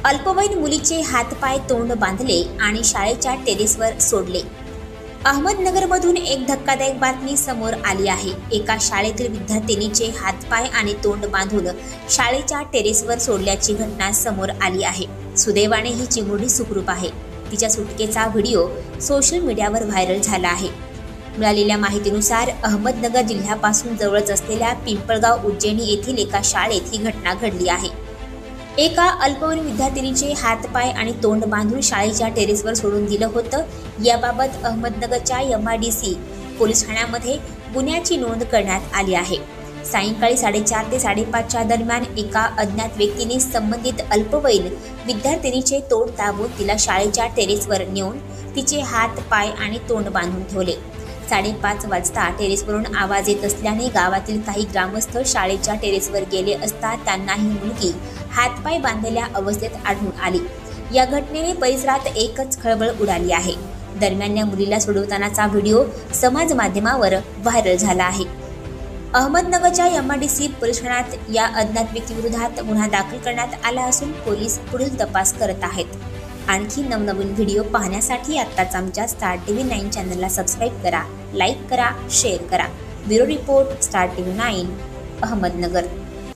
अल्पवयीन मुलीचे हातपाय तोंड बांधले आणि शाळेच्या टेरेसवर सोडले। अहमदनगरमधून एक धक्कादायक बातमी समोर आली आहे। एका शाळेतील विद्यार्थिनीचे हातपाय आणि तोंड बांधून शाळेच्या टेरेसवर सोडल्याची घटना समोर आली आहे। सुदैवाने ही चिमुरडी सुखरूप आहे। तिच्या सुटकेचा व्हिडिओ सोशल मीडियावर व्हायरल झाला आहे। मिळालेल्या माहितीनुसार अहमदनगर जिल्ह्यापासून जवळच असलेल्या पिंपळगाव उज्जैनी येथील एका शाळेत ही घटना घडली आहे। एका अल्पवयीन विद्यार्थिनीचे हातपाय आणि तोंड बांधून शाळेच्या टेरेसवर सोडून दिलं होतं। याबाबत अहमदनगरच्या MIDC पोलीस ठाण्यामध्ये गुन्ह्याची नोंद करण्यात आली आहे। सायंकाळी 4:30 ते 5:30च्या दरम्यान एका अज्ञात व्यक्तीने संबंधित अल्पवयीन विद्यार्थिनीचे तोंड दाबून तिला शाळेच्या टेरेसवर नेऊन तिचे हात पाय आणि तोंड बांधून ठेवले। 5:30 वाजता टेरेसवरून आवाज येत असल्याने गावातील काही ग्रामस्थ शाळेच्या टेरेसवर गेले असता त्यांना ही मुलगी हातपाय बांधलेल्या अवस्थेत आढळून आली। या घटनेने परिसरात एकच खळबळ उडाली आहे। दरम्यान या मुलीला सोडवतानाचा व्हिडिओ समाज माध्यमावर व्हायरल झाला आहे। अहमदनगरच्या MIDC पोलीस ठाण्यात या अज्ञात व्यक्तीविरोधात गुन्हा दाखल करण्यात आला असून पोलीस पुढील तपास करत आहेत। आणखी नवनवीन व्हिडिओ पाहण्यासाठी आत्ताच आमच्या स्टार TV 9 चॅनलला सबस्क्राईब करा, लाईक करा, शेअर करा। Bureau report, star TV 9 Ahmednagar.